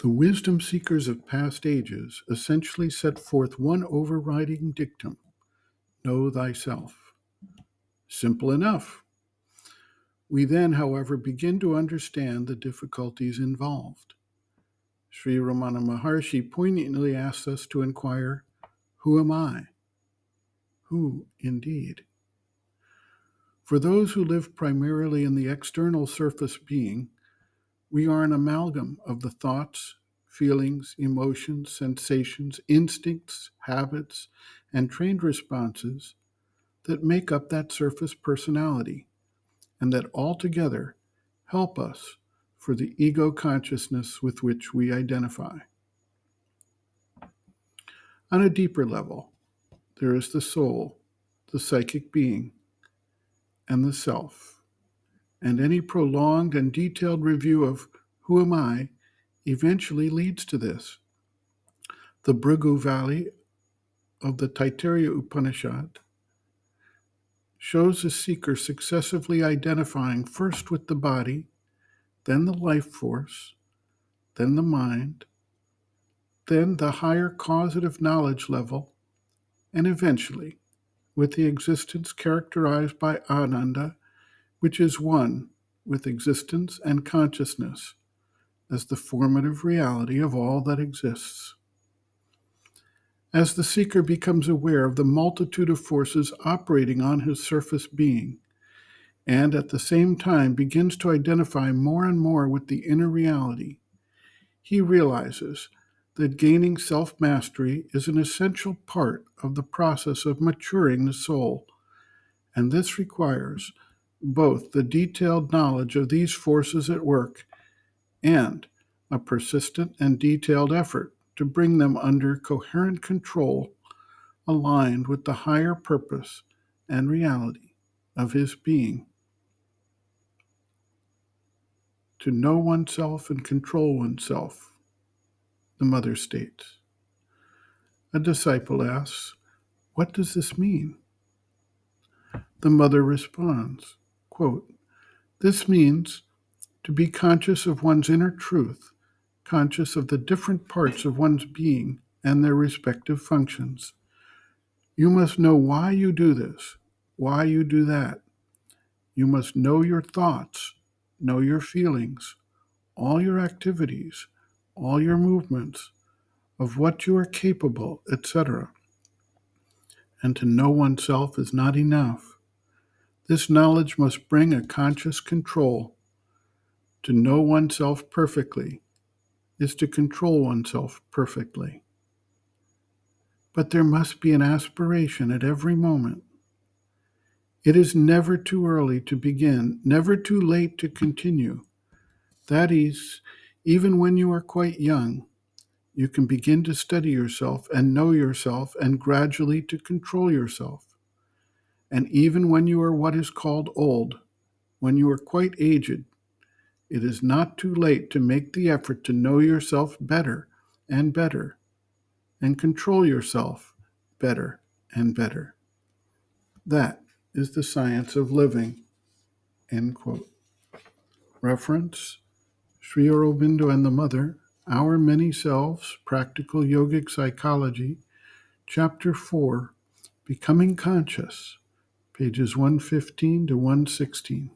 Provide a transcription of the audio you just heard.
The wisdom seekers of past ages essentially set forth one overriding dictum: know thyself. Simple enough. We then, however, begin to understand the difficulties involved. Sri Ramana Maharshi poignantly asks us to inquire, who am I? Who, indeed? For those who live primarily in the external surface being, we are an amalgam of the thoughts, feelings, emotions, sensations, instincts, habits, and trained responses that make up that surface personality, and that altogether help us for the ego consciousness with which we identify. On a deeper level, there is the soul, the psychic being, and the self. And any prolonged and detailed review of who am I eventually leads to this. The Bhrigu Valley of the Taittiriya Upanishad shows the seeker successively identifying first with the body, then the life force, then the mind, then the higher causative knowledge level, and eventually with the existence characterized by Ananda, which is one with existence and consciousness as the formative reality of all that exists. As the seeker becomes aware of the multitude of forces operating on his surface being, and at the same time begins to identify more and more with the inner reality, he realizes that gaining self-mastery is an essential part of the process of maturing the soul, and this requires both the detailed knowledge of these forces at work and a persistent and detailed effort to bring them under coherent control aligned with the higher purpose and reality of his being. To know oneself and control oneself, the mother states. A disciple asks, what does this mean? The mother responds, quote, this means to be conscious of one's inner truth, conscious of the different parts of one's being and their respective functions. You must know why you do this, why you do that. You must know your thoughts, know your feelings, all your activities, all your movements, of what you are capable, etc. And to know oneself is not enough. This knowledge must bring a conscious control. To know oneself perfectly is to control oneself perfectly. But there must be an aspiration at every moment. It is never too early to begin, never too late to continue. That is, even when you are quite young, you can begin to study yourself and know yourself and gradually to control yourself. And even when you are what is called old, when you are quite aged, it is not too late to make the effort to know yourself better and better and control yourself better and better. That is the science of living. End quote. Reference, Sri Aurobindo and the Mother, Our Many Selves, Practical Yogic Psychology, Chapter 4, Becoming Conscious, pages 115 to 116.